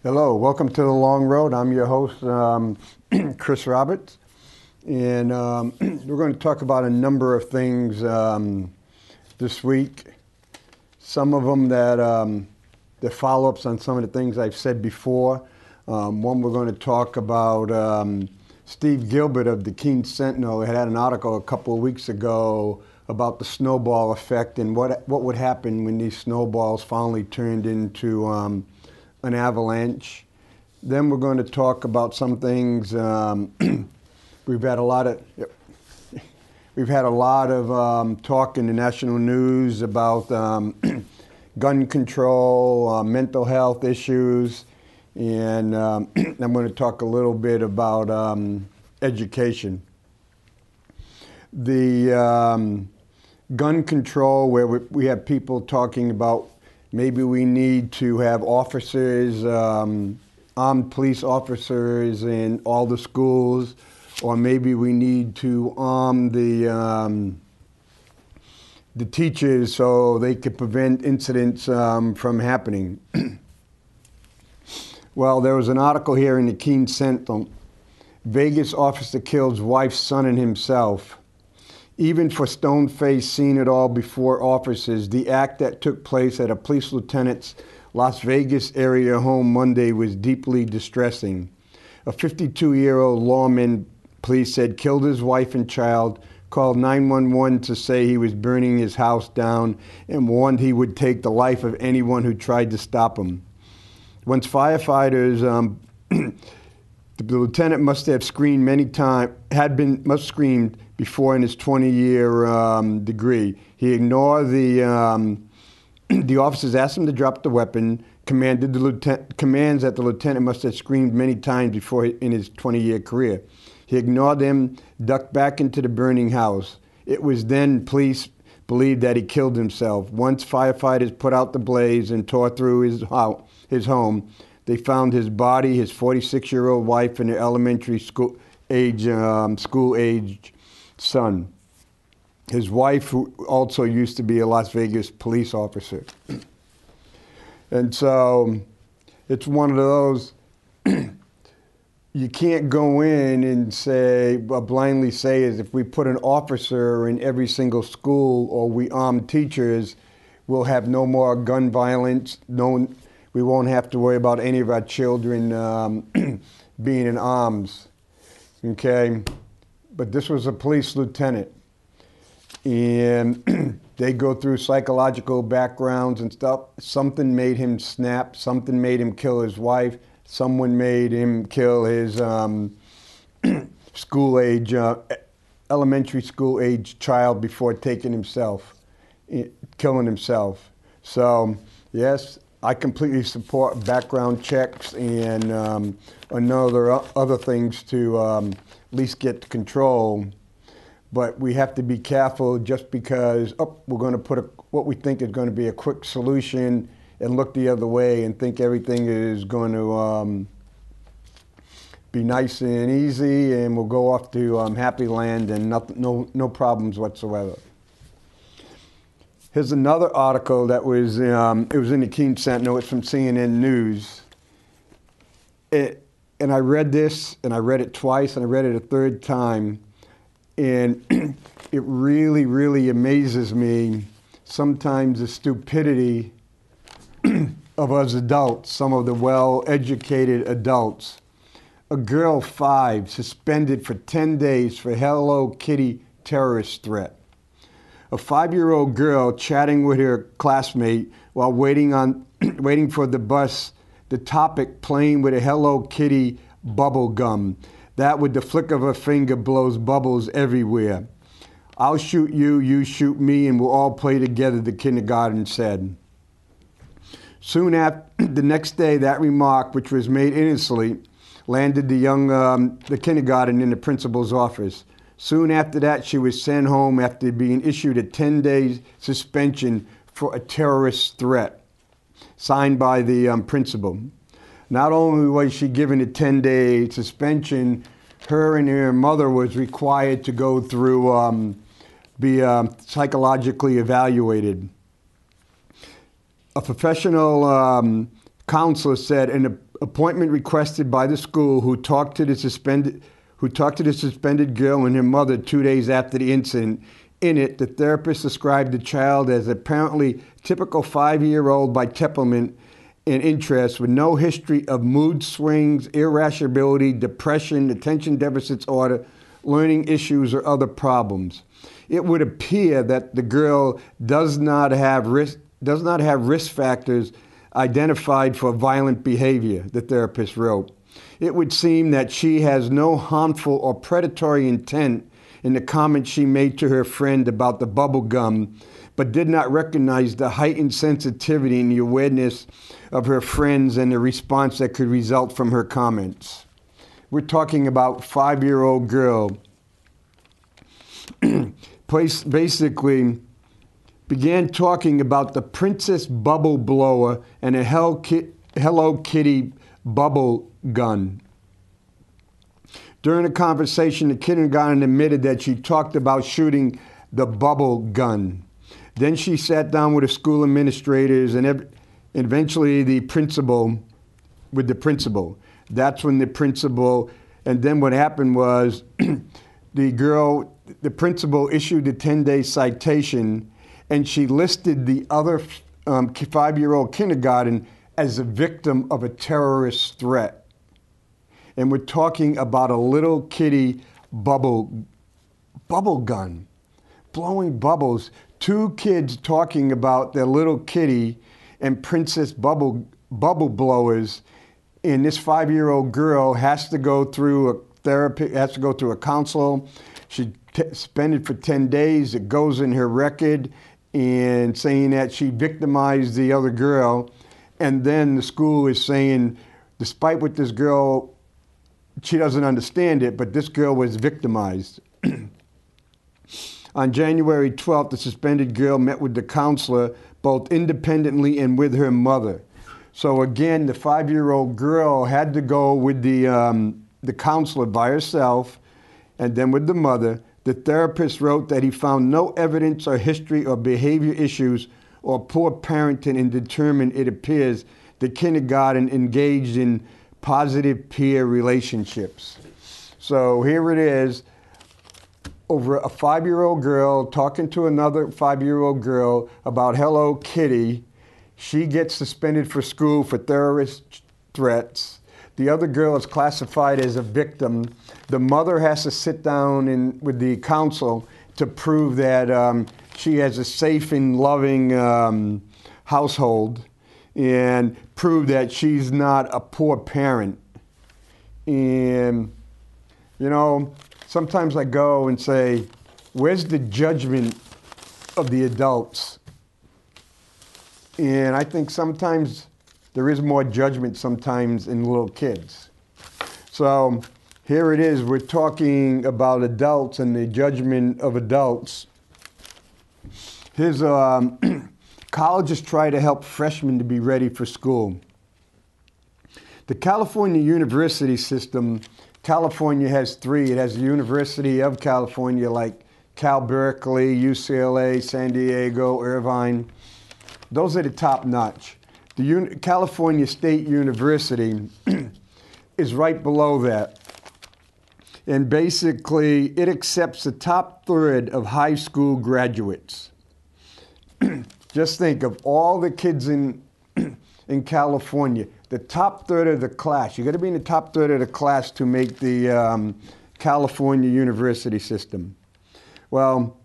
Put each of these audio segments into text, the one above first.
Hello, welcome to The Long Road. I'm your host, Chris Roberts, and we're going to talk about a number of things this week. Some of them that the follow-ups on some of the things I've said before. One, we're going to talk about Steve Gilbert of the Keene Sentinel had an article a couple of weeks ago about the snowball effect and what would happen when these snowballs finally turned into an avalanche. Then we're going to talk about some things. We've had a lot of talk in the national news about gun control, mental health issues, and I'm going to talk a little bit about education. The gun control, where we have people talking about maybe we need to have officers, armed police officers in all the schools, or maybe we need to arm the teachers so they could prevent incidents from happening. Well, there was an article here in the Keene Sentinel. Vegas officer kills wife, son, and himself. Even for stone-faced, seen it all before officers, the act that took place at a police lieutenant's Las Vegas area home Monday was deeply distressing. A 52-year-old lawman, police said, killed his wife and child, called 911 to say he was burning his house down, and warned he would take the life of anyone who tried to stop him. Once firefighters, the lieutenant must have screamed many times, must screamed before in his 20-year degree. He ignored the officers, asked him to drop the weapon, commands that the lieutenant must have screamed many times before in his 20-year career. He ignored them, ducked back into the burning house. It was then police believed that he killed himself. Once firefighters put out the blaze and tore through his home, they found his body, his 46-year-old wife, and their elementary school-age son. His wife, who also used to be a Las Vegas police officer. And so it's one of those, you can't go in and say, blindly say, as if we put an officer in every single school or we arm teachers, we'll have no more gun violence. We won't have to worry about any of our children being in arms, okay? But this was a police lieutenant, and they go through psychological backgrounds and stuff. Something made him snap, something made him kill his wife, someone made him kill his elementary school age child before killing himself. So, yes, I completely support background checks and other things to at least get control. But we have to be careful just because we're going to put what we think is going to be a quick solution and look the other way and think everything is going to be nice and easy and we'll go off to happy land and no problems whatsoever. Here's another article that was, it was in the Keene Sentinel. It's from CNN News. And I read this, and I read it twice, and I read it a third time. And it really, really amazes me sometimes the stupidity of us adults, some of the well-educated adults. A girl 5 suspended for 10 days for Hello Kitty terrorist threat. A 5-year-old girl chatting with her classmate while waiting for the bus, the topic playing with a Hello Kitty bubble gum. That with the flick of a finger blows bubbles everywhere. I'll shoot you, you shoot me, and we'll all play together, the kindergarten said. Soon after, the next day, that remark, which was made innocently, landed the kindergarten in the principal's office. Soon after that, she was sent home after being issued a 10-day suspension for a terrorist threat, signed by the principal. Not only was she given a 10-day suspension, her and her mother was required to go through, be psychologically evaluated. A professional counselor said appointment requested by the school, who talked to the suspended girl and her mother 2 days after the incident. In it, the therapist described the child as apparently typical 5-year-old by temperament and interest, with no history of mood swings, irascibility, depression, attention deficit disorder, learning issues, or other problems. It would appear that the girl does not have risk factors identified for violent behavior, the therapist wrote. It would seem that she has no harmful or predatory intent in the comments she made to her friend about the bubble gum, but did not recognize the heightened sensitivity and the awareness of her friends and the response that could result from her comments. We're talking about 5-year-old girl. Basically began talking about the Princess Bubble Blower and a Hello Kitty bubble gun. During the conversation, the kindergarten admitted that she talked about shooting the bubble gun. Then she sat down with the school administrators and eventually with the principal. That's when the principal, and then what happened was the principal issued a 10-day citation, and she listed the other 5-year-old kindergarten as a victim of a terrorist threat. And we're talking about a little kitty bubble gun, blowing bubbles. 2 kids talking about their little kitty and princess bubble blowers. And this 5-year-old girl has to go through a therapy, has to go through a counselor. She suspended for 10 days. It goes in her record and saying that she victimized the other girl. And then the school is saying, despite what this girl, she doesn't understand it, but this girl was victimized. On January 12th, the suspended girl met with the counselor, both independently and with her mother. So again, the 5-year-old girl had to go with the counselor by herself, and then with the mother. The therapist wrote that he found no evidence or history or behavior issues or poor parenting, and determined it appears the kindergarten engaged in positive peer relationships. So here it is, over a 5-year-old girl talking to another 5-year-old girl about Hello Kitty. She gets suspended for school for terrorist threats. The other girl is classified as a victim. The mother has to sit down with the council to prove that she has a safe and loving household, and prove that she's not a poor parent. And, you know, sometimes I go and say, where's the judgment of the adults? And I think sometimes there is more judgment sometimes in little kids. So here it is, we're talking about adults and the judgment of adults. Here's colleges try to help freshmen to be ready for school. The California university system, California has 3. It has the University of California, like Cal Berkeley, UCLA, San Diego, Irvine. Those are the top notch. The California State University is right below that. And basically, it accepts the top third of high school graduates. Just think of all the kids in California, the top third of the class. You got to be in the top third of the class to make the California university system. Well,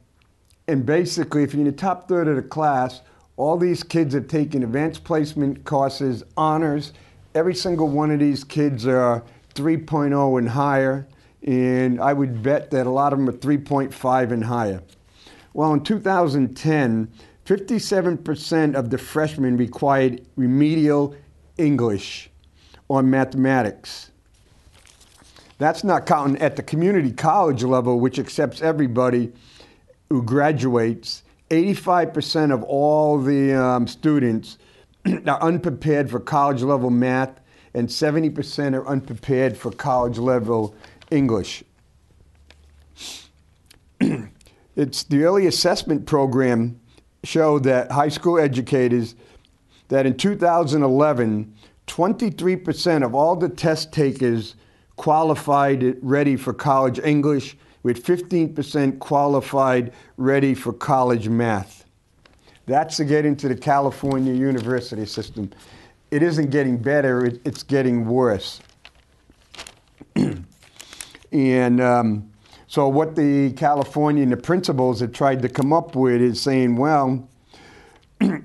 and basically, if you're in the top third of the class, all these kids are taking advanced placement courses, honors. Every single one of these kids are 3.0 and higher, and I would bet that a lot of them are 3.5 and higher. Well, in 2010, 57% of the freshmen required remedial English or mathematics. That's not counting at the community college level, which accepts everybody who graduates. 85% of all the students are unprepared for college level math, and 70% are unprepared for college level English. It's the early assessment program showed that high school educators, that in 2011, 23% of all the test takers qualified ready for college English, with 15% qualified ready for college math. That's to get into the California university system. It isn't getting better, it's getting worse. And so what the California and the principals have tried to come up with is saying, well,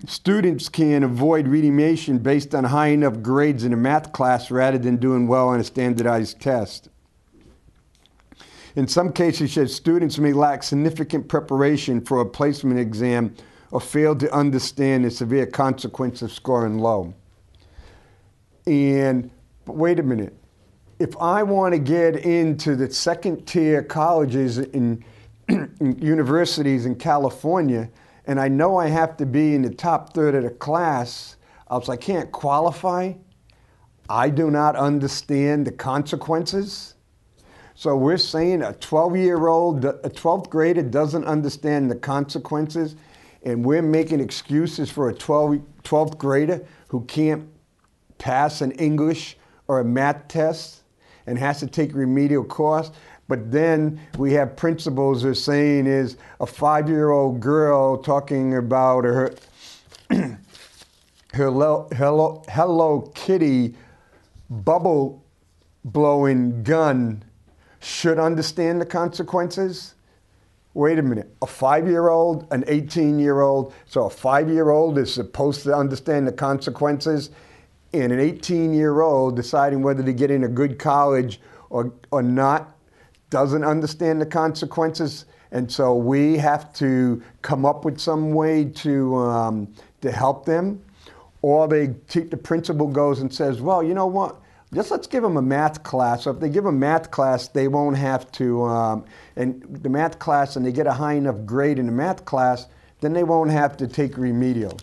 students can avoid remediation based on high enough grades in a math class rather than doing well on a standardized test. In some cases, said students may lack significant preparation for a placement exam or fail to understand the severe consequence of scoring low. But wait a minute. If I want to get into the second tier colleges in universities in California, and I know I have to be in the top third of the class, else I can't qualify, I do not understand the consequences. So we're saying a 12-year-old, a 12th grader doesn't understand the consequences, and we're making excuses for a 12th grader who can't pass an English or a math test and has to take remedial course. But then we have principals who are saying is a 5-year-old girl talking about her Hello Kitty bubble blowing gun should understand the consequences. Wait a minute, a 5-year-old, an 18-year-old, so a 5-year-old is supposed to understand the consequences, and an 18-year-old deciding whether to get in a good college or not doesn't understand the consequences. And so we have to come up with some way to help them. Or the principal goes and says, well, you know what? Just let's give them a math class. So if they give a math class, they won't have to, and the math class, and they get a high enough grade in the math class, then they won't have to take remedial.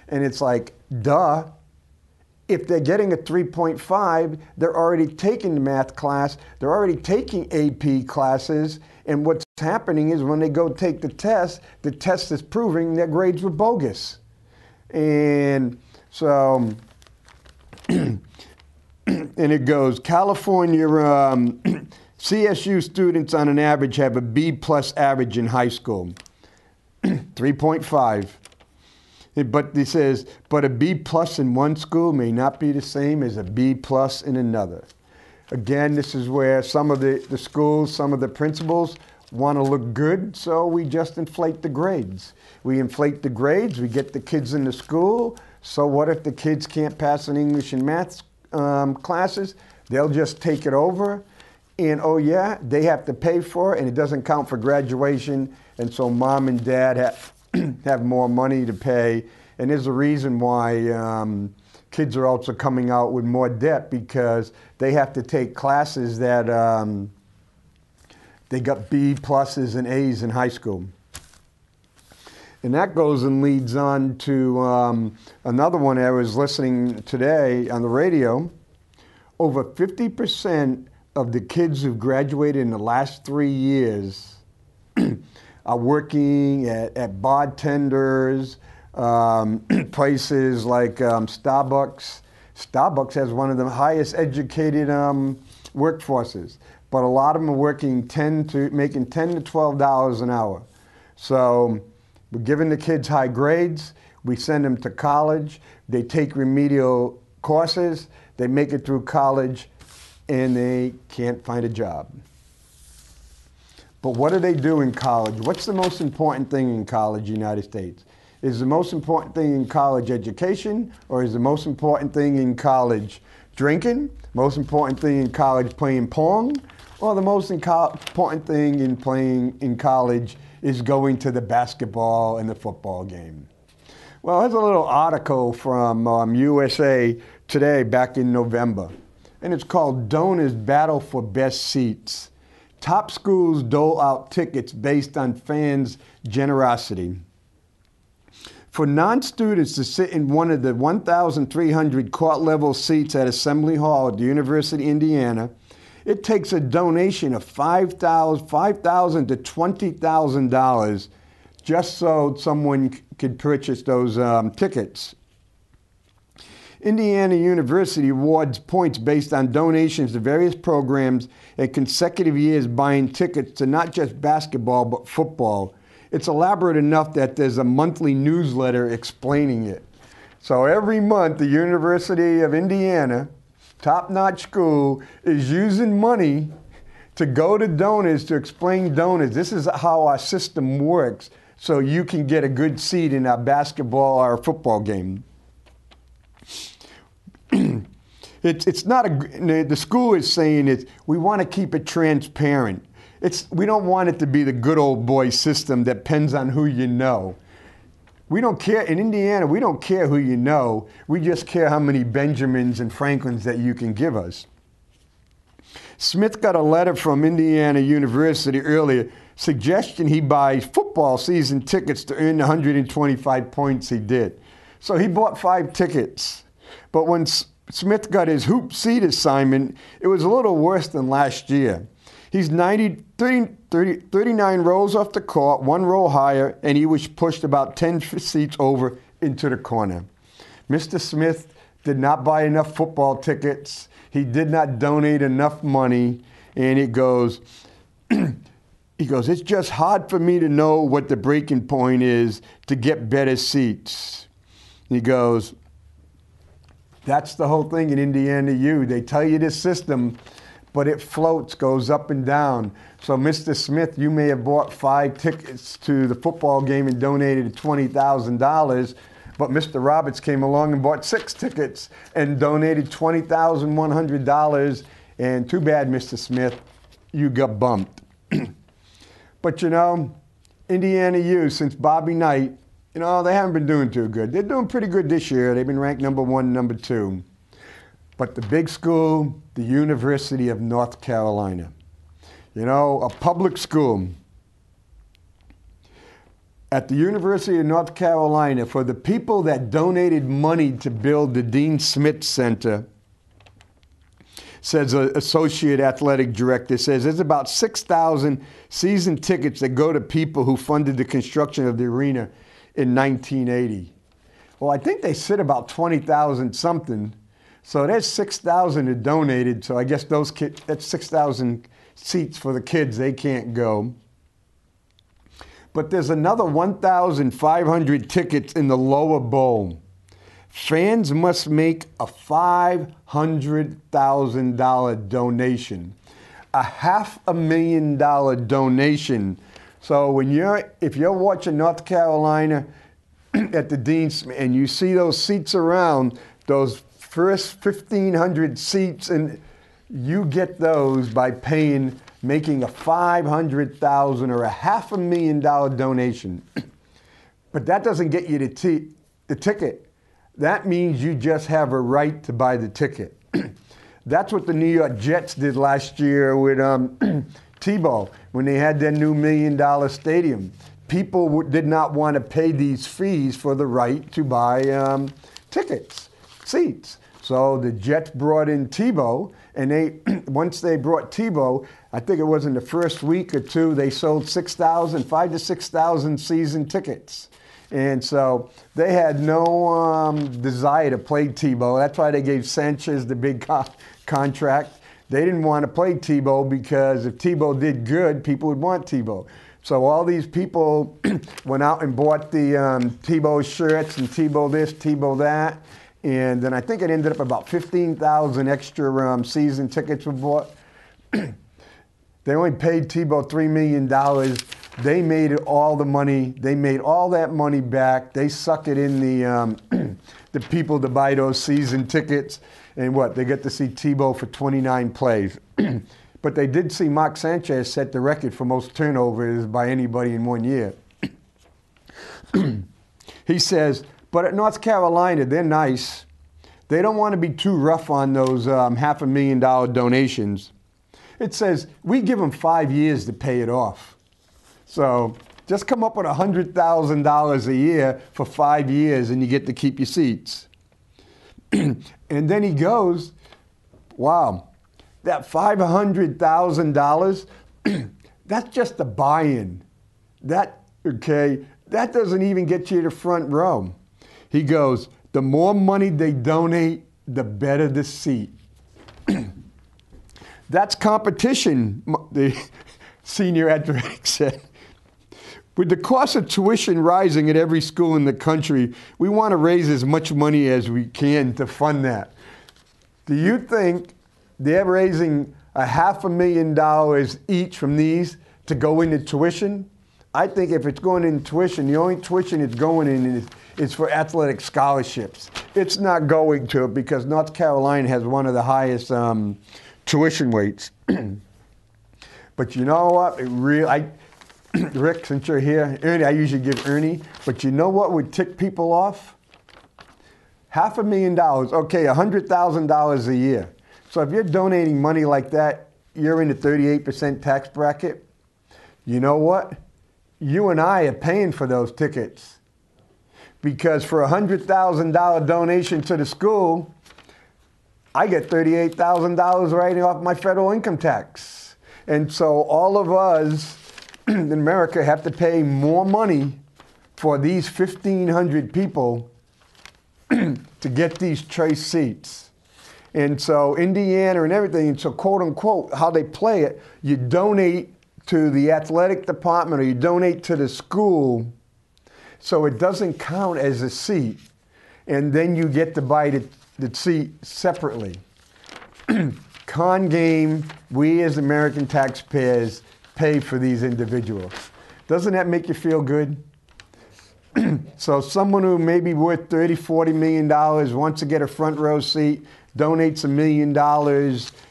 And it's like, duh. If they're getting a 3.5, they're already taking the math class, they're already taking AP classes, and what's happening is when they go take the test is proving their grades were bogus. And so, and it goes, California CSU students on an average have a B+ average in high school, 3.5. But he says, but a B+ in one school may not be the same as a B+ in another. Again, this is where some of the schools, some of the principals want to look good, so we just inflate the grades. We inflate the grades, we get the kids into school, so what if the kids can't pass an English and math classes? They'll just take it over, and oh yeah, they have to pay for it, and it doesn't count for graduation, and so mom and dad have more money to pay. And there's a reason why kids are also coming out with more debt, because they have to take classes that they got B+ and A's in high school. And that goes and leads on to another one I was listening today on the radio. Over 50% of the kids who've graduated in the last 3 years are working at bartenders, places like Starbucks. Starbucks has one of the highest educated workforces, but a lot of them are working making $10 to $12 an hour. So we're giving the kids high grades, we send them to college, they take remedial courses, they make it through college, and they can't find a job. But what do they do in college? What's the most important thing in college, United States? Is the most important thing in college education, or is the most important thing in college drinking? Most important thing in college playing Pong? Or the most important thing in playing in college is going to the basketball and the football game? Well, there's a little article from USA Today back in November, and it's called Donors Battle for Best Seats. Top schools dole out tickets based on fans' generosity. For non-students to sit in one of the 1,300 court-level seats at Assembly Hall at the University of Indiana, it takes a donation of $5,000 to $20,000 just so someone could purchase those tickets. Indiana University awards points based on donations to various programs and consecutive years buying tickets to not just basketball, but football. It's elaborate enough that there's a monthly newsletter explaining it. So every month, the University of Indiana, top-notch school, is using money to go to donors to explain donors. This is how our system works, so you can get a good seat in our basketball or football game. It's not the school is saying we want to keep it transparent. We don't want it to be the good old boy system that depends on who you know. We don't care, in Indiana, we don't care who you know. We just care how many Benjamins and Franklins that you can give us. Smith got a letter from Indiana University earlier suggesting he buys football season tickets to earn the 125 points he did. So he bought 5 tickets. But when Smith got his hoop seat assignment, it was a little worse than last year. He's 39 rows off the court, 1 row higher, and he was pushed about 10 seats over into the corner. Mr. Smith did not buy enough football tickets. He did not donate enough money. And he goes, it's just hard for me to know what the breaking point is to get better seats. He goes, that's the whole thing in Indiana U. They tell you this system, but it floats, goes up and down. So, Mr. Smith, you may have bought 5 tickets to the football game and donated $20,000, but Mr. Roberts came along and bought 6 tickets and donated $20,100. And too bad, Mr. Smith, you got bumped. But you know, Indiana U, since Bobby Knight, they haven't been doing too good. They're doing pretty good this year. They've been ranked number 1, number 2. But the big school, the University of North Carolina, a public school. At the University of North Carolina, for the people that donated money to build the Dean Smith Center, says an associate athletic director, says there's about 6,000 season tickets that go to people who funded the construction of the arena in 1980. Well, I think they said about 20,000 something. So there's 6,000 that donated. So I guess that's 6,000 seats for the kids. They can't go. But there's another 1,500 tickets in the lower bowl. Fans must make a $500,000 donation, a $500,000 donation. So if you're watching North Carolina at the Dean Smith and you see those seats around, those first 1,500 seats, and you get those by making a $500,000 or a $500,000 donation. But that doesn't get you the ticket. That means you just have a right to buy the ticket. That's what the New York Jets did last year with Tebow when they had their new $1 million stadium. People did not want to pay these fees for the right to buy seats. So the Jets brought in Tebow, and once they brought Tebow, I think it was in the first week or 2, they sold 5 to 6,000 season tickets. And so they had no desire to play Tebow. That's why they gave Sanchez the big contract. They didn't want to play Tebow because if Tebow did good, people would want Tebow. So all these people went out and bought the Tebow shirts and Tebow this, Tebow that. And then I think it ended up about 15,000 extra season tickets were bought. They only paid Tebow $3 million. They made all the money. They made all that money back. They suck it in the people to buy those season tickets. And they get to see Tebow for 29 plays. But they did see Mark Sanchez set the record for most turnovers by anybody in 1 year. He says, but at North Carolina, they're nice. They don't want to be too rough on those $500,000 donations. It says, we give them 5 years to pay it off. So just come up with $100,000 a year for 5 years and you get to keep your seats. And then he goes, wow, that $500,000, that's just a buy-in. That doesn't even get you to the front row. He goes, The more money they donate, the better the seat. That's competition, the senior athletic said. With the cost of tuition rising at every school in the country, we want to raise as much money as we can to fund that. Do you think they're raising $500,000 each from these to go into tuition? I think if it's going in tuition, the only tuition it's going in is for athletic scholarships. It's not going to it because North Carolina has one of the highest tuition rates. But you know what? Rick, since you're here, Ernie, I usually give Ernie, but you know what would tick people off? $500,000, okay, $100,000 a year. So if you're donating money like that, you're in the 38% tax bracket. You know what? You and I are paying for those tickets. Because for a $100,000 donation to the school, I get $38,000 right off my federal income tax. And so all of us in America have to pay more money for these 1,500 people to get these choice seats. And so Indiana and everything, and so quote unquote, how they play it, you donate to the athletic department or you donate to the school so it doesn't count as a seat. And then you get to buy the seat separately. Con game, we as American taxpayers pay for these individuals. Doesn't that make you feel good? So someone who may be worth $30, $40 million wants to get a front row seat, donates $1 million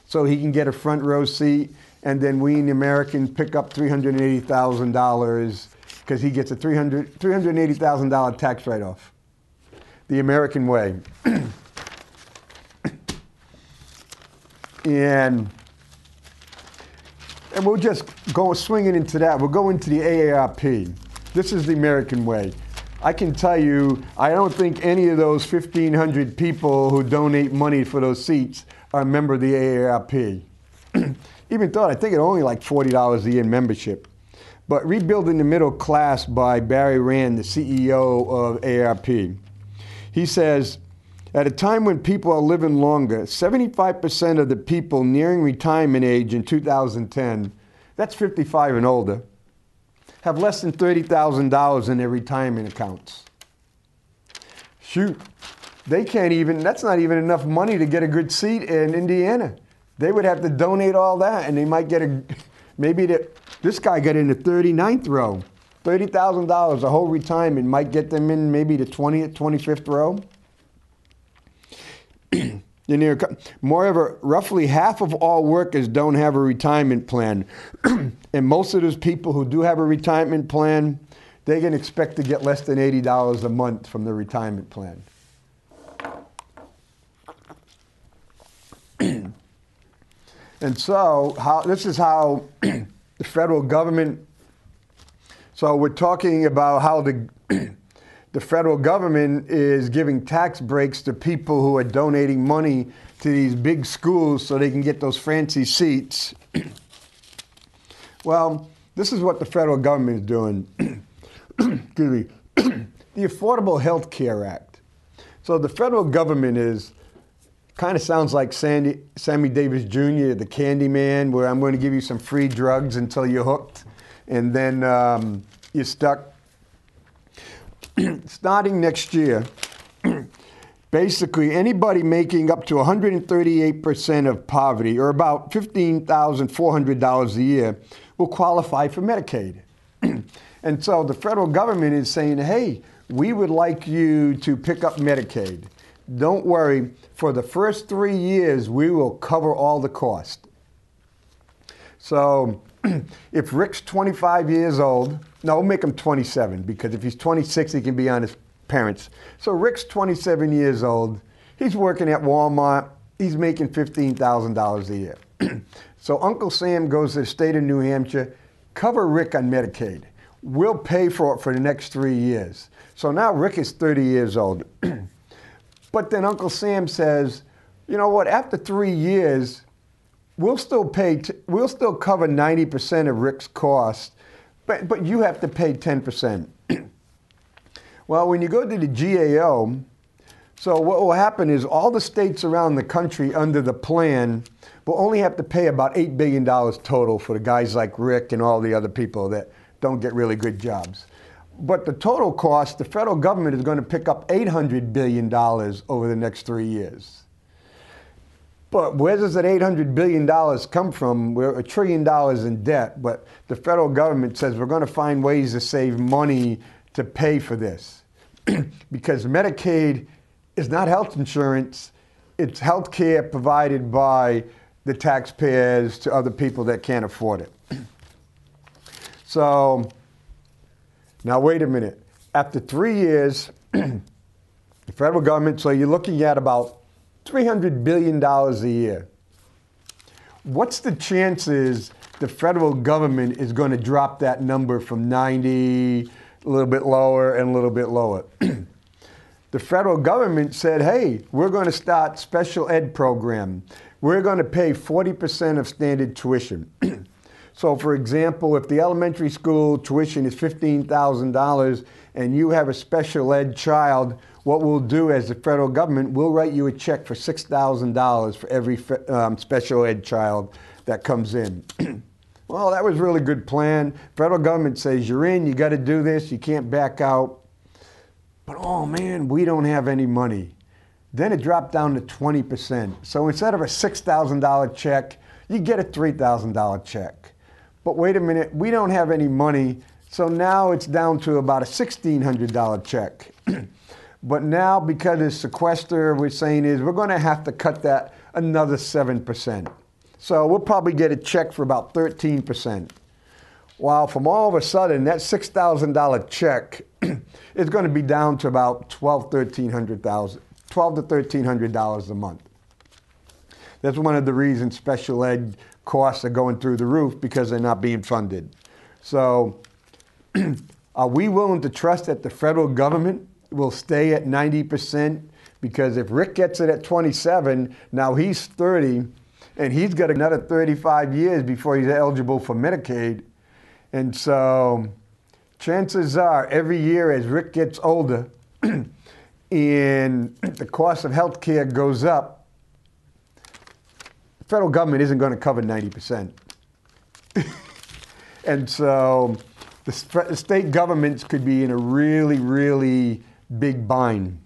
so he can get a front row seat, and then we in the Americans pick up $380,000 because he gets a $380,000 tax write-off. The American way. And we'll just go swinging into that. We'll go into the AARP. This is the American way. I can tell you, I don't think any of those 1,500 people who donate money for those seats are a member of the AARP. Even though I think it's only like $40 a year in membership. But Rebuilding the Middle Class by Barry Rand, the CEO of AARP. He says, at a time when people are living longer, 75% of the people nearing retirement age in 2010, that's 55 and older, have less than $30,000 in their retirement accounts. Shoot, they can't even, that's not even enough money to get a good seat in Indiana. They would have to donate all that and they might get this guy got in the 39th row. $30,000, a whole retirement might get them in maybe the 20th, 25th row. Moreover, roughly half of all workers don't have a retirement plan. And most of those people who do have a retirement plan, they can expect to get less than $80 a month from the retirement plan. And so this is how the federal government, so we're talking about how the federal government is giving tax breaks to people who are donating money to these big schools so they can get those fancy seats. Well, this is what the federal government is doing. Excuse me. The Affordable Health Care Act. So the federal government kind of sounds like Sammy Davis Jr., the candy man, where I'm going to give you some free drugs until you're hooked, and then you're stuck. Starting next year, basically anybody making up to 138% of poverty, or about $15,400 a year, will qualify for Medicaid. And so the federal government is saying, hey, we would like you to pick up Medicaid. Don't worry, for the first 3 years, we will cover all the cost. So if Rick's 25 years old, no, we'll make him 27, because if he's 26, he can be on his parents. So Rick's 27 years old. He's working at Walmart. He's making $15,000 a year. So Uncle Sam goes to the state of New Hampshire, cover Rick on Medicaid. We'll pay for it for the next 3 years. So now Rick is 30 years old. But then Uncle Sam says, you know what, after 3 years, we'll still cover 90% of Rick's cost, but you have to pay 10%. Well, when you go to the GAO, So what will happen is all the states around the country under the plan will only have to pay about $8 billion total for the guys like Rick and all the other people that don't get really good jobs. But the total cost, the federal government is going to pick up $800 billion over the next 3 years. But where does that $800 billion come from? We're $1 trillion in debt, but the federal government says we're going to find ways to save money to pay for this. Because Medicaid is not health insurance, it's health care provided by the taxpayers to other people that can't afford it. So, now wait a minute. After 3 years, the federal government, so you're looking at about $300 billion a year. What's the chances the federal government is going to drop that number from 90, a little bit lower and a little bit lower? The federal government said, hey, we're going to start special ed program. We're going to pay 40% of standard tuition. So for example, if the elementary school tuition is $15,000 and you have a special ed child, what we'll do as the federal government, we'll write you a check for $6,000 for every special ed child that comes in. Well, that was a really good plan. Federal government says, you're in, you got to do this, you can't back out. But oh man, we don't have any money. Then it dropped down to 20%. So instead of a $6,000 check, you get a $3,000 check. But wait a minute, we don't have any money, so now it's down to about a $1,600 check. But now, because of sequester, we're saying is we're going to have to cut that another 7%. So we'll probably get a check for about 13%. While from all of a sudden, that $6,000 check is going to be down to about $1,200 to $1,300 a month. That's one of the reasons special ed costs are going through the roof, because they're not being funded. So are we willing to trust that the federal government will stay at 90%? Because if Rick gets it at 27, now he's 30, and he's got another 35 years before he's eligible for Medicaid. And so chances are every year as Rick gets older and the cost of health care goes up, the federal government isn't going to cover 90%. And so the state governments could be in a really, really big bind.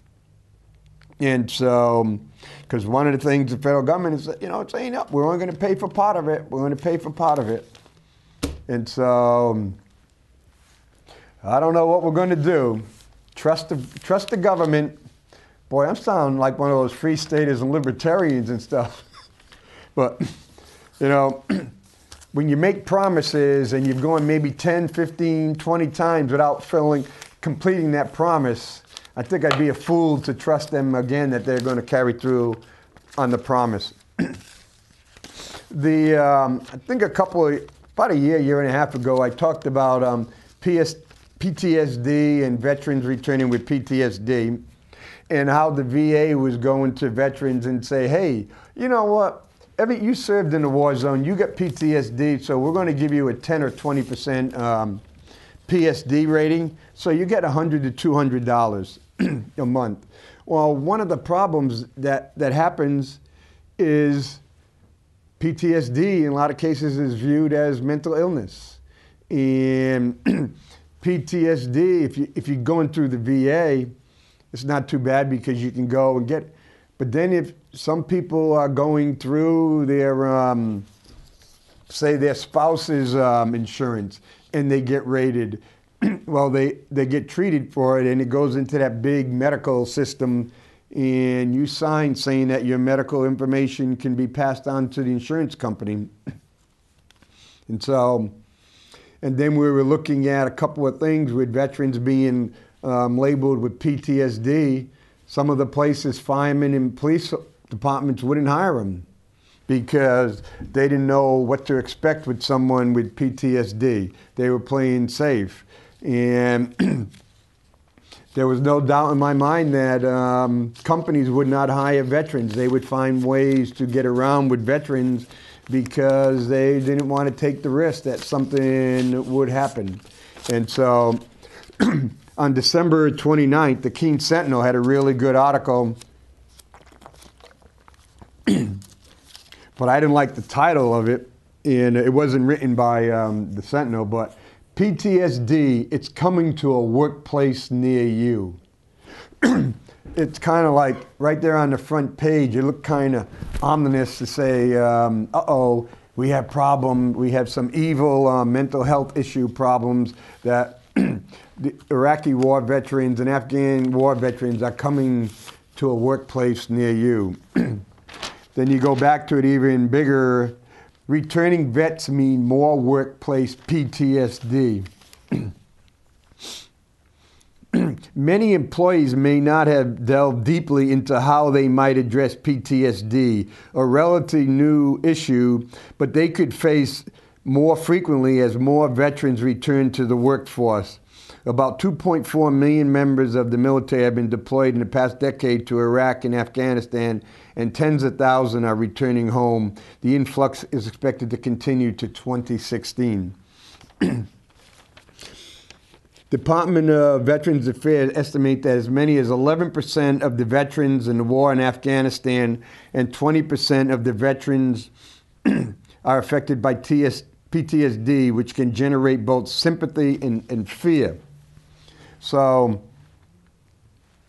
And so, because one of the things the federal government is, it's saying, no, we're only going to pay for part of it. We're going to pay for part of it. And so, I don't know what we're going to do. Trust the government. Boy, I'm sounding like one of those free staters and libertarians and stuff. But, when you make promises and you've gone maybe 10, 15, 20 times without completing that promise, I think I'd be a fool to trust them again that they're going to carry through on the promise. I think about a year and a half ago, I talked about PTSD and veterans returning with PTSD, and how the VA was going to veterans and say, hey, you know what? You served in a war zone, you got PTSD, so we're going to give you a 10 or 20% PSD rating, so you get $100 to $200 a month. Well, one of the problems that happens is PTSD in a lot of cases is viewed as mental illness. And PTSD, if you're going through the VA, it's not too bad because you can go and get it. But then if some people are going through their, say their spouse's insurance and they get rated, well, they get treated for it and it goes into that big medical system and you sign saying that your medical information can be passed on to the insurance company. And so, and then we were looking at a couple of things with veterans being labeled with PTSD. Some of the places, firemen and police departments wouldn't hire them because they didn't know what to expect with someone with PTSD. They were playing safe. And there was no doubt in my mind that companies would not hire veterans. They would find ways to get around with veterans because they didn't want to take the risk that something would happen. And so on December 29th, the Keene Sentinel had a really good article but I didn't like the title of it, and it wasn't written by the Sentinel, but PTSD, it's coming to a workplace near you. It's kind of like right there on the front page, it looked kind of ominous to say, uh-oh, we have some evil mental health issue problems that the Iraqi war veterans and Afghan war veterans are coming to a workplace near you. Then you go back to it even bigger. Returning vets mean more workplace PTSD. Many employees may not have delved deeply into how they might address PTSD, a relatively new issue, but they could face more frequently as more veterans return to the workforce. About 2.4 million members of the military have been deployed in the past decade to Iraq and Afghanistan, and tens of thousands are returning home. The influx is expected to continue to 2016. Department of Veterans Affairs estimate that as many as 11% of the veterans in the war in Afghanistan and 20% of the veterans are affected by PTSD, which can generate both sympathy and fear. So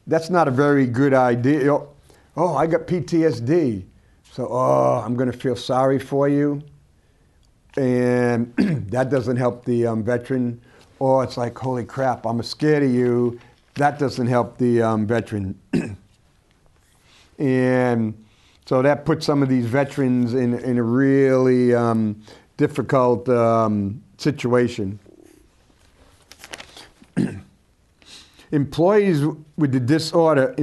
that's not a very good idea. Oh, I got PTSD. So, I'm going to feel sorry for you. And that doesn't help the veteran. Or it's like, holy crap, I'm scared of you. That doesn't help the veteran. And so that puts some of these veterans in a really difficult situation. Employees with disorder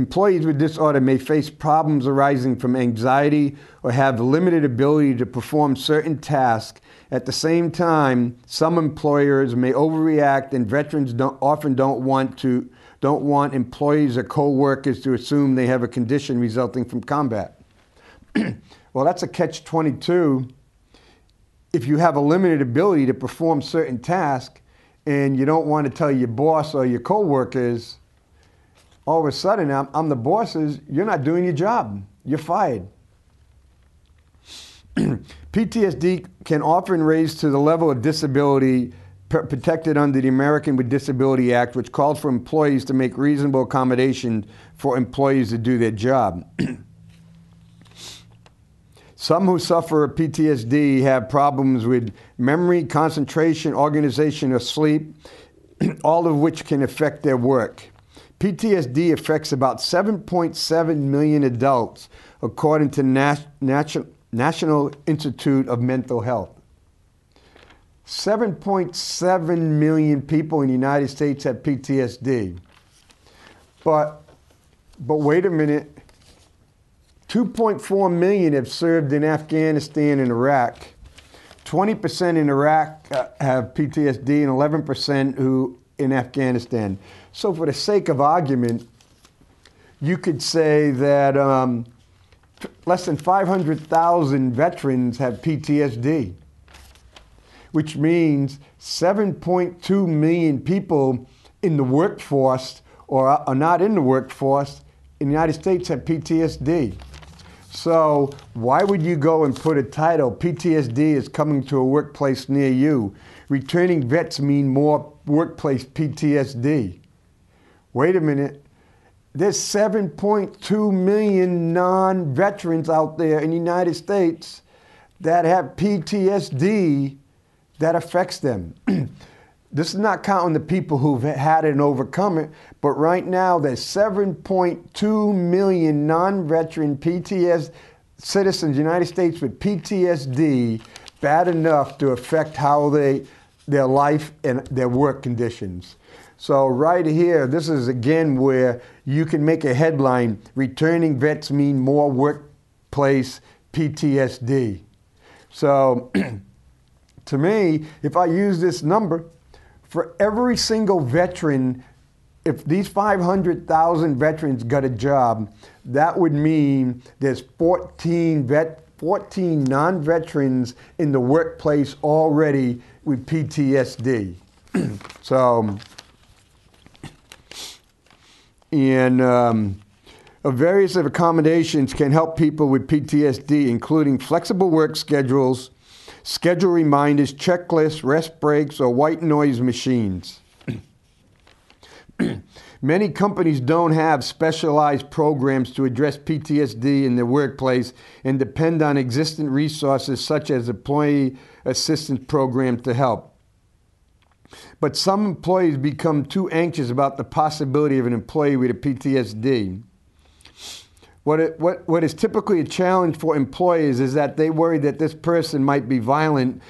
may face problems arising from anxiety or have limited ability to perform certain tasks. At the same time, some employers may overreact, and veterans often don't want employees or co-workers to assume they have a condition resulting from combat. Well, that's a catch-22. If you have a limited ability to perform certain tasks and you don't want to tell your boss or your co-workers, all of a sudden, I'm the boss's, you're not doing your job. You're fired. PTSD can often raise to the level of disability protected under the American with Disability Act, which calls for employees to make reasonable accommodation for employees to do their job. Some who suffer PTSD have problems with memory, concentration, organization, or sleep, all of which can affect their work. PTSD affects about 7.7 million adults, according to National Institute of Mental Health. 7.7 million people in the United States have PTSD. But wait a minute. 2.4 million have served in Afghanistan and Iraq. 20% in Iraq have PTSD and 11% who in Afghanistan. So for the sake of argument, you could say that less than 500,000 veterans have PTSD, which means 7.2 million people in the workforce or are not in the workforce in the United States have PTSD. So why would you go and put a title, PTSD is coming to a workplace near you? Returning vets mean more workplace PTSD. Wait a minute. There's 7.2 million non-veterans out there in the United States that have PTSD that affects them. This is not counting the people who've had it and overcome it, but right now there's 7.2 million non-veteran PTSD citizens in the United States with PTSD bad enough to affect how their life and their work conditions. So right here, this is again where you can make a headline, returning vets mean more workplace PTSD. So to me, if I use this number, for every single veteran, if these 500,000 veterans got a job, that would mean there's 14 non-veterans in the workplace already with PTSD. So, and Various accommodations can help people with PTSD, including flexible work schedules, schedule reminders, checklists, rest breaks, or white noise machines. Many companies don't have specialized programs to address PTSD in their workplace and depend on existing resources such as employee assistance programs to help. But some employees become too anxious about the possibility of an employee with a PTSD. What is typically a challenge for employees is that they worry that this person might be violent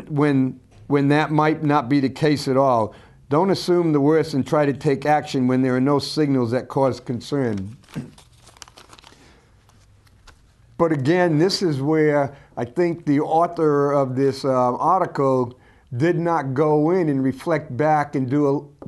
when that might not be the case at all. Don't assume the worst and try to take action when there are no signals that cause concern. But again, this is where I think the author of this article did not go in and reflect back and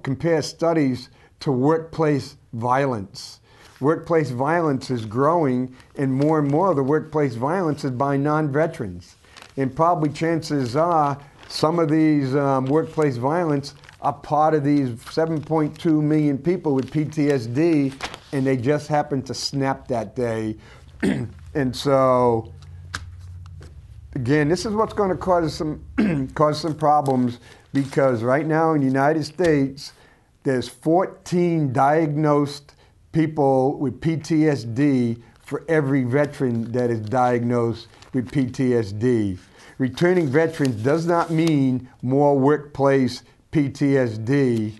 compare studies to workplace violence. Workplace violence is growing, and more of the workplace violence is by non-veterans. And probably chances are some of these workplace violence are part of these 7.2 million people with PTSD, and they just happen to snap that day. And so, again, this is what's going to cause some problems, because right now in the United States, there's 14 diagnosed people with PTSD for every veteran that is diagnosed with PTSD. Returning veterans does not mean more workplace PTSD.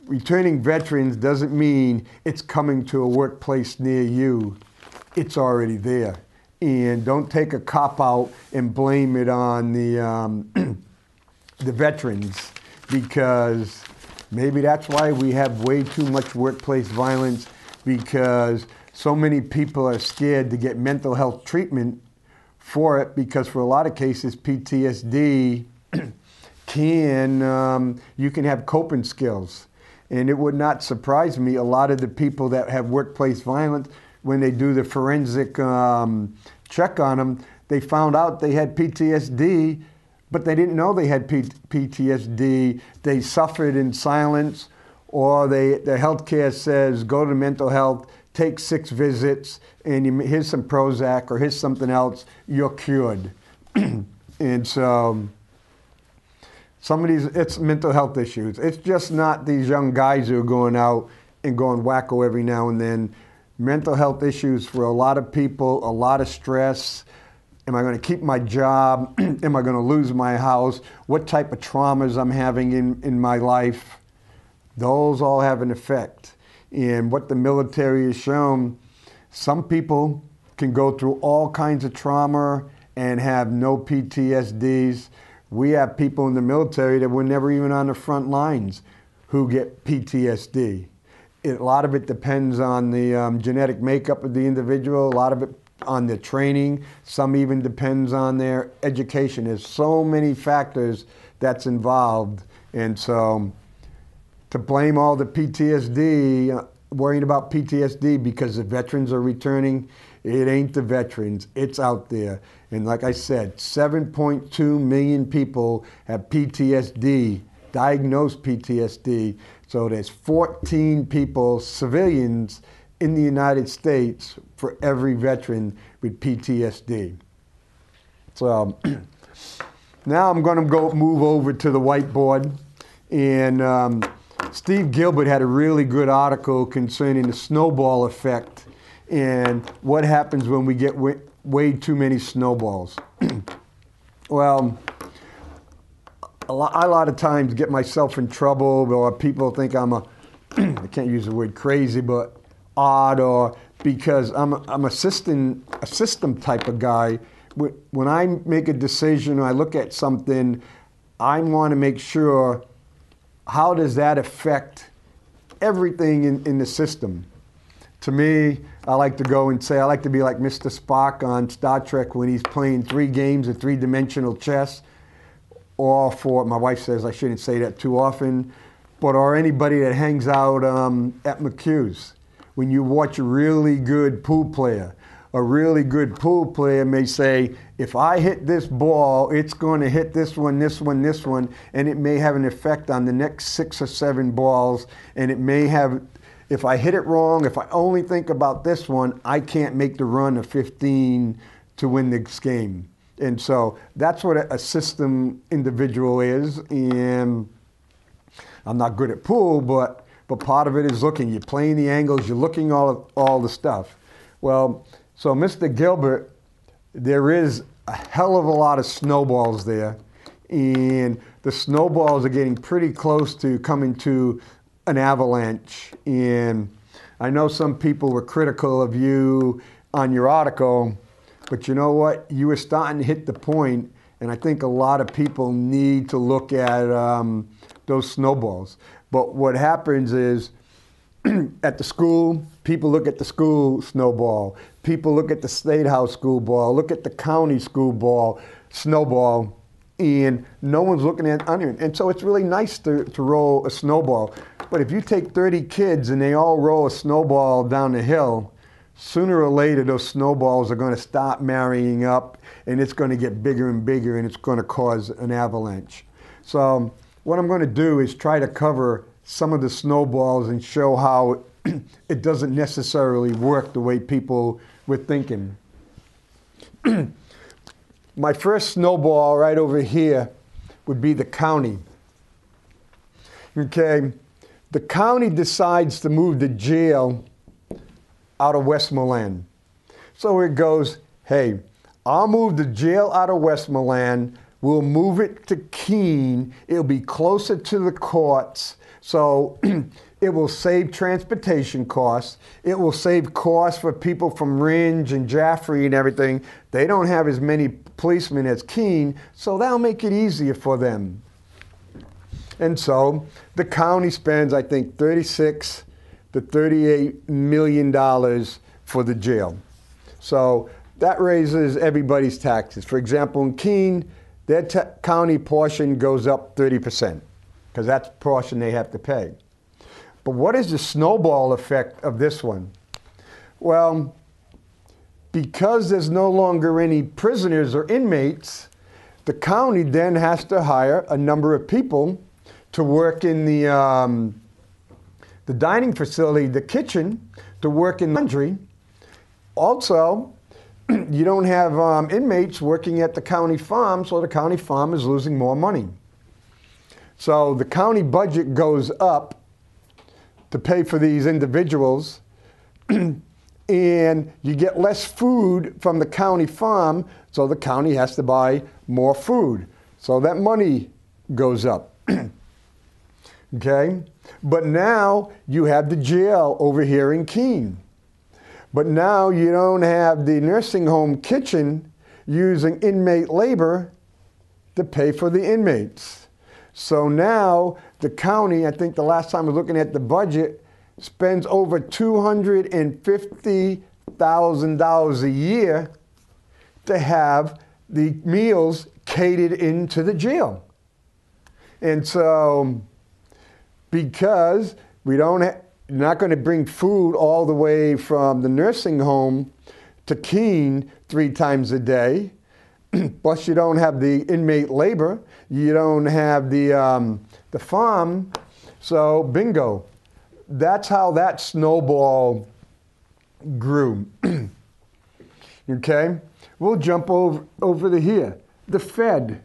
Returning veterans doesn't mean it's coming to a workplace near you. It's already there. And don't take a cop-out and blame it on the veterans, because maybe that's why we have way too much workplace violence, because so many people are scared to get mental health treatment for it, because for a lot of cases, PTSD you can have coping skills. And it would not surprise me, a lot of the people that have workplace violence, when they do the forensic check on them, they found out they had PTSD, but they didn't know they had PTSD. They suffered in silence, or the healthcare says, go to mental health, take 6 visits, and here's some Prozac, or here's something else, you're cured. And so, some of these, it's mental health issues. It's just not these young guys who are going out and going wacko every now and then. Mental health issues for a lot of people, a lot of stress. Am I going to keep my job? Am I going to lose my house? What type of traumas I'm having in my life? Those all have an effect. And what the military has shown, some people can go through all kinds of trauma and have no PTSDs. We have people in the military that were never even on the front lines who get PTSD. A lot of it depends on the genetic makeup of the individual, a lot of it on the training, some even depends on their education. There's so many factors that's involved. And so to blame all the PTSD, worrying about PTSD because the veterans are returning, it ain't the veterans, it's out there. And like I said, 7.2 million people have PTSD, diagnosed PTSD. So there's 14 people, civilians, in the United States for every veteran with PTSD. So now I'm going to move over to the whiteboard. And Steve Gilbert had a really good article concerning the snowball effect and what happens when we get way too many snowballs. Well, a lot of times get myself in trouble, or people think I'm I can't use the word crazy, but odd, or because I'm a system type of guy. When I make a decision or I look at something, I want to make sure, how does that affect everything in the system? To me, I like to go and say, I like to be like Mr. Spock on Star Trek when he's playing 3 games of 3-dimensional chess. Or for, my wife says I shouldn't say that too often, but or anybody that hangs out at McHugh's. When you watch a really good pool player, a really good pool player may say, if I hit this ball, it's going to hit this one, this one, this one, and it may have an effect on the next 6 or 7 balls, and it may have if I hit it wrong, if I only think about this one, I can't make the run of 15 to win this game. And so that's what a system individual is. And I'm not good at pool, but part of it is looking. You're playing the angles, you're looking all the stuff. Well, so Mr. Gilbert, there is a hell of a lot of snowballs there. And the snowballs are getting pretty close to coming to an avalanche. And I know some people were critical of you on your article, but you know what? You were starting to hit the point, and I think a lot of people need to look at those snowballs. But what happens is, at the school, people look at the school snowball. People look at the State House school ball, look at the county school ball, snowball, and no one's looking at onion. And so it's really nice to roll a snowball. But if you take 30 kids and they all roll a snowball down the hill, sooner or later those snowballs are going to stop marrying up, and it's going to get bigger and bigger, and it's going to cause an avalanche. So what I'm going to do is try to cover some of the snowballs and show how it doesn't necessarily work the way people were thinking. My first snowball right over here would be the county. Okay, the county decides to move the jail out of Westmoreland. So it goes, hey, I'll move the jail out of Westmoreland, we'll move it to Keene, it'll be closer to the courts, so it will save transportation costs. It will save costs for people from Ringe and Jaffrey and everything. They don't have as many policemen as Keene, so that'll make it easier for them. And so the county spends, I think, $36 to $38 million for the jail. So that raises everybody's taxes. For example, in Keene, their county portion goes up 30%, because that's the portion they have to pay. But what is the snowball effect of this one? Well, because there's no longer any prisoners or inmates, the county then has to hire a number of people to work in the dining facility, the kitchen, to work in laundry. Also, you don't have inmates working at the county farm, so the county farm is losing more money. So the county budget goes up to pay for these individuals, and you get less food from the county farm, so the county has to buy more food. So that money goes up. Okay? But now you have the jail over here in Keene. But now you don't have the nursing home kitchen using inmate labor to pay for the inmates. So now the county, I think the last time I was looking at the budget, spends over $250,000 a year to have the meals catered into the jail. And so, because we not going to bring food all the way from the nursing home to Keene 3 times a day, plus you don't have the inmate labor, you don't have the farm, so bingo. That's how that snowball grew. Okay? We'll jump over to here. The Fed.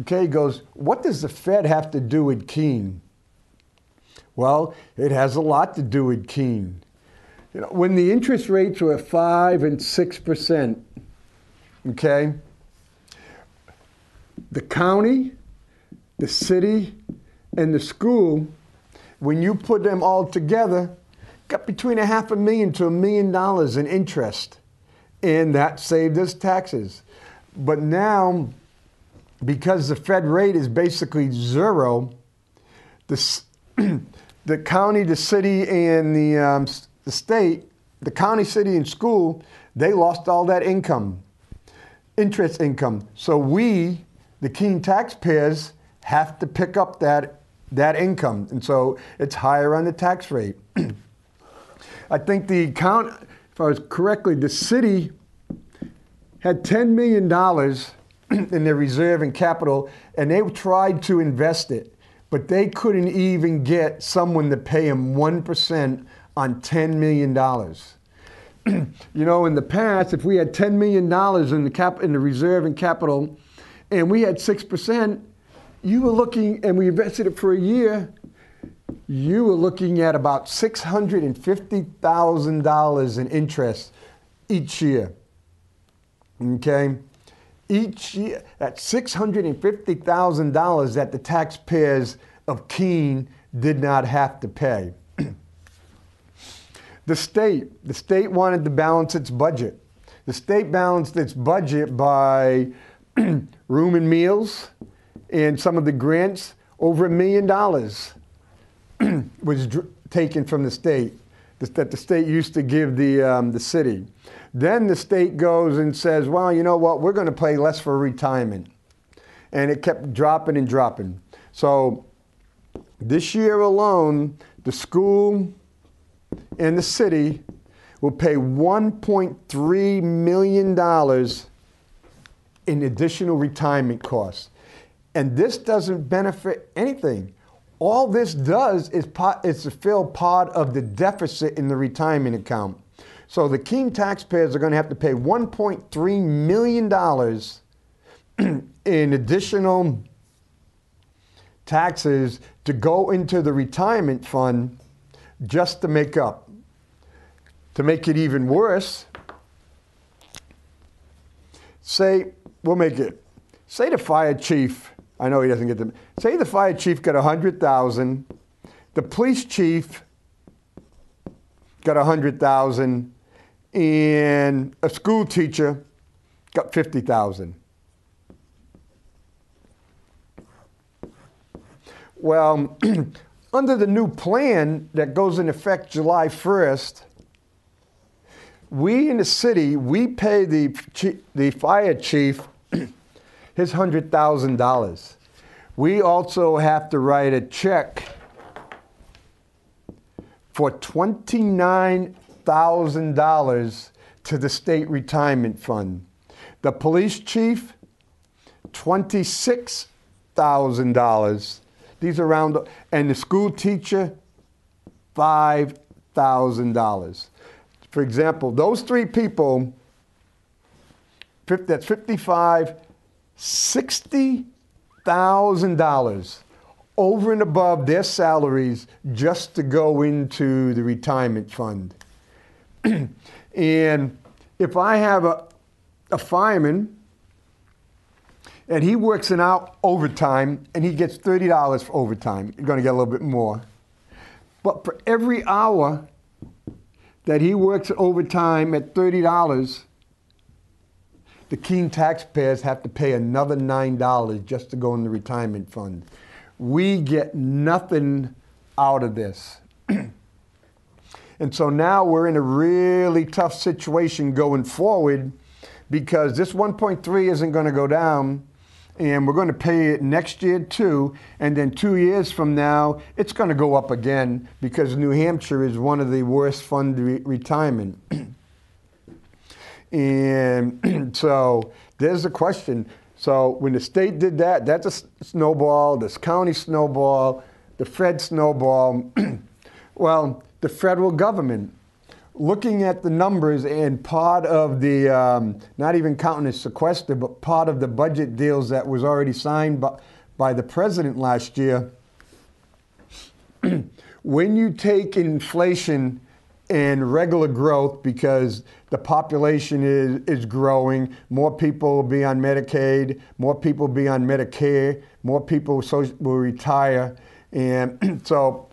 Okay, goes, what does the Fed have to do with Keene? Well, it has a lot to do with Keene. You know, when the interest rates were 5 and 6%, okay, the county, the city, and the school, when you put them all together, got between $500,000 to $1 million in interest. And that saved us taxes. But now, because the Fed rate is basically zero, the county, the city, and the state, the county, city, and school, they lost all that income, interest income. So we, the Keene taxpayers, have to pick up that income. And so it's higher on the tax rate. I think if I was correctly, the city had $10 million in their reserve and capital, and they tried to invest it, but they couldn't even get someone to pay them 1% on $10 million. You know, in the past, if we had $10 million in the reserve and capital, and we had 6%, you were looking, and we invested it for a year, you were looking at about $650,000 in interest each year. Okay? Each year, that's $650,000 that the taxpayers of Keene did not have to pay. The state wanted to balance its budget. The state balanced its budget by room and meals, and some of the grants, over $1 million was taken from the state, that the state used to give the city. Then the state goes and says, well, you know what, we're going to pay less for retirement. And it kept dropping and dropping. So this year alone, the school and the city will pay $1.3 million in additional retirement costs. And this doesn't benefit anything. All this does is to fill part of the deficit in the retirement account. So the Keene taxpayers are going to have to pay $1.3 million in additional taxes to go into the retirement fund just to make up. To make it even worse, say the fire chief, I know he doesn't get them, say the fire chief got $100,000, the police chief got $100,000, and a school teacher got $50,000. Well, under the new plan that goes in effect July 1st, we in the city, we pay the fire chief his $100,000. We also have to write a check for $29,000 to the state retirement fund. The police chief, $26,000. These are around, and the school teacher, $5,000. For example, those three people, that's $60,000 over and above their salaries just to go into the retirement fund. And if I have a fireman and he works an hour overtime and he gets $30 for overtime, you're going to get a little bit more. But for every hour that he works overtime at $30, the Keene taxpayers have to pay another $9 just to go in the retirement fund. We get nothing out of this. And so now we're in a really tough situation going forward because this 1.3 isn't going to go down, and we're going to pay it next year too, and then 2 years from now, it's going to go up again because New Hampshire is one of the worst funded retirement. And so there's a question. So when the state did that, that's a snowball, this county snowball, the Fed snowball. Well, the federal government, looking at the numbers and part of the, not even counting the sequester, but part of the budget deals that was already signed by the president last year, when you take inflation and regular growth, because the population is growing, more people will be on Medicaid, more people will be on Medicare, more people will retire. And so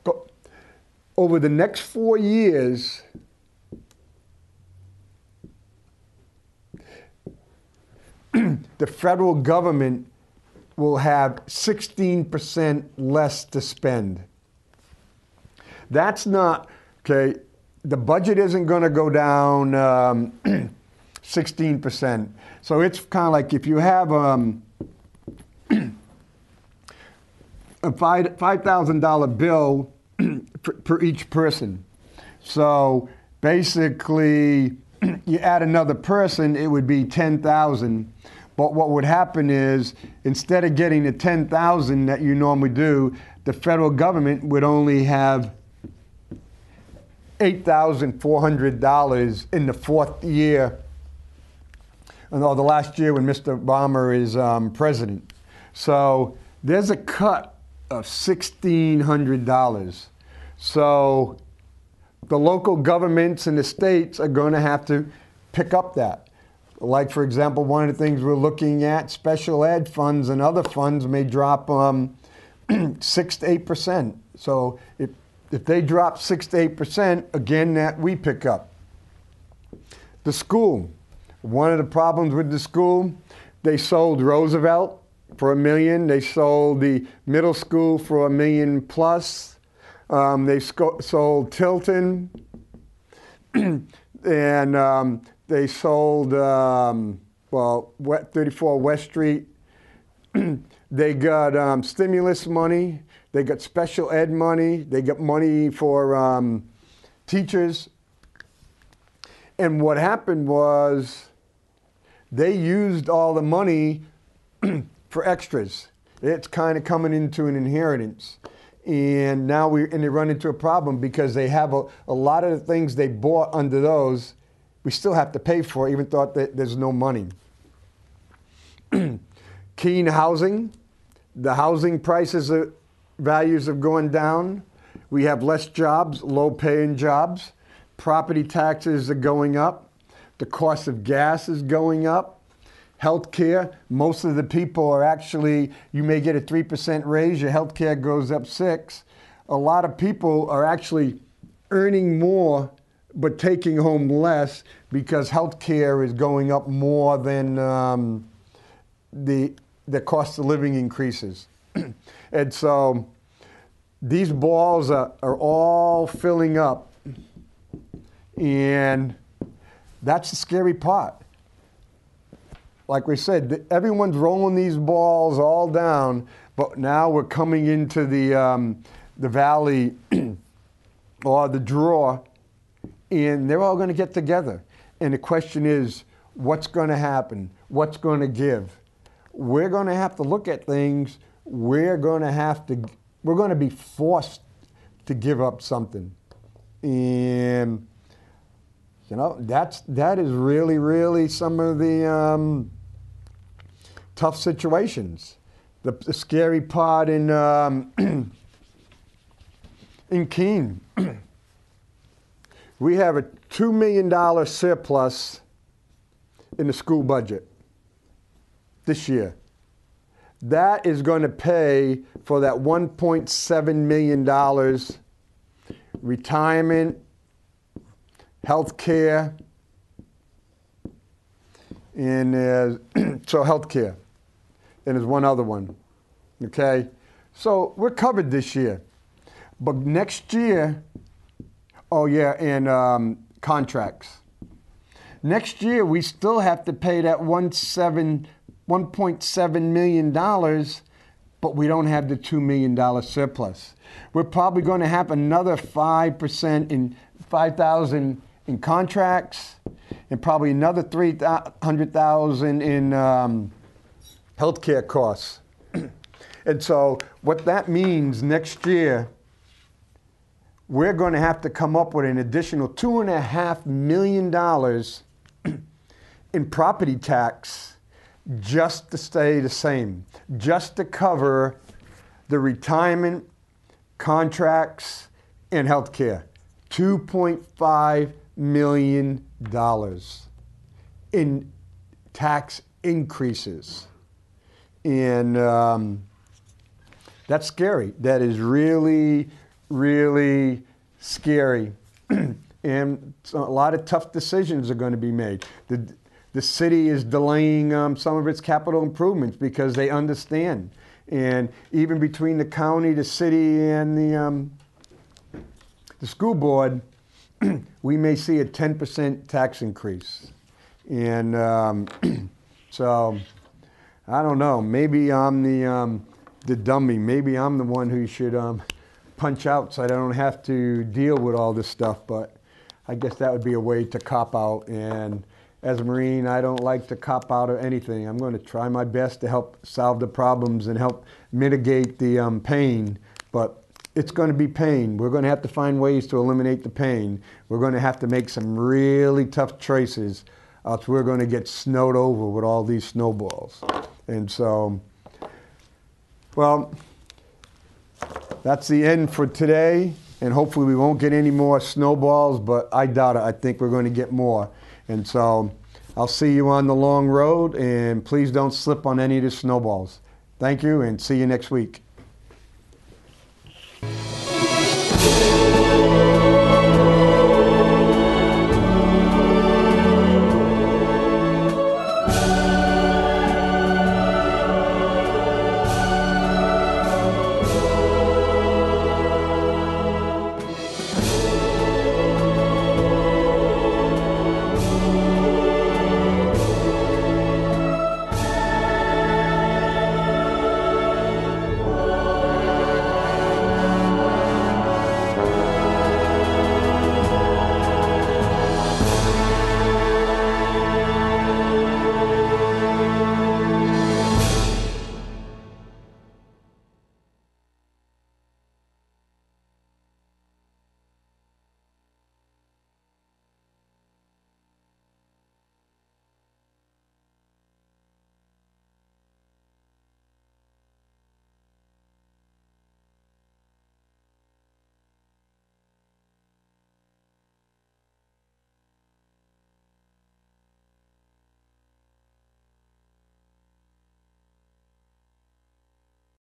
over the next 4 years, the federal government will have 16% less to spend. That's not, okay, the budget isn't going to go down 16%. So it's kind of like if you have a $5,000 bill per each person. So basically, you add another person, it would be 10,000. But what would happen is, instead of getting the 10,000 that you normally do, the federal government would only have $8,400 in the fourth year, or the last year when Mr. Obama is president. So there's a cut of $1,600. So the local governments and the states are going to have to pick up that. Like, for example, one of the things we're looking at, special ed funds and other funds may drop 6 to 8%. So if they drop 6 to 8%, again, that we pick up. The school. One of the problems with the school, they sold Roosevelt for $1 million. They sold the middle school for $1 million plus. They sold Tilton. And they sold, 34 West Street. They got stimulus money. They got special ed money. They got money for teachers. And what happened was they used all the money for extras. It's kind of coming into an inheritance. And now they run into a problem because they have a lot of the things they bought under those, we still have to pay for, even though there's no money. Keene housing. The housing prices, values have gone down. We have less jobs, low-paying jobs. Property taxes are going up. The cost of gas is going up. Healthcare, most of the people are actually, you may get a 3% raise, your healthcare goes up 6%. A lot of people are actually earning more but taking home less because healthcare is going up more than the cost of living increases. And so these balls are all filling up, and that's the scary part. Like we said, everyone's rolling these balls all down, but now we're coming into the valley or the draw, and they're all going to get together. And the question is, what's going to happen? What's going to give? We're going to have to look at things. We're going to be forced to give up something. And that is really, really some of the tough situations. The scary part in Keene, we have a $2 million surplus in the school budget this year. That is going to pay for that $1.7 million retirement, health care, and so health care. And there's one other one, okay? So we're covered this year. But next year, oh yeah, and contracts. Next year, we still have to pay that $1.7 million, but we don't have the $2 million surplus. We're probably going to have another 5% in 5,000 in contracts, and probably another 300,000 in healthcare costs. And so what that means next year, we're going to have to come up with an additional $2.5 million in property tax just to stay the same, just to cover the retirement, contracts, and healthcare. $2.5 million in tax increases. And that's scary. That is really, really scary. And so a lot of tough decisions are going to be made. The city is delaying some of its capital improvements because they understand. And even between the county, the city, and the school board, we may see a 10% tax increase. And so, I don't know. Maybe I'm the dummy. Maybe I'm the one who should punch out so I don't have to deal with all this stuff. But I guess that would be a way to cop out. And as a Marine, I don't like to cop out of anything. I'm going to try my best to help solve the problems and help mitigate the pain. But it's going to be pain. We're going to have to find ways to eliminate the pain. We're going to have to make some really tough choices, else we're going to get snowed over with all these snowballs. And so, well, that's the end for today. And hopefully we won't get any more snowballs, but I doubt it. I think we're going to get more. And so I'll see you on the long road, and please don't slip on any of the snowballs. Thank you, and see you next week.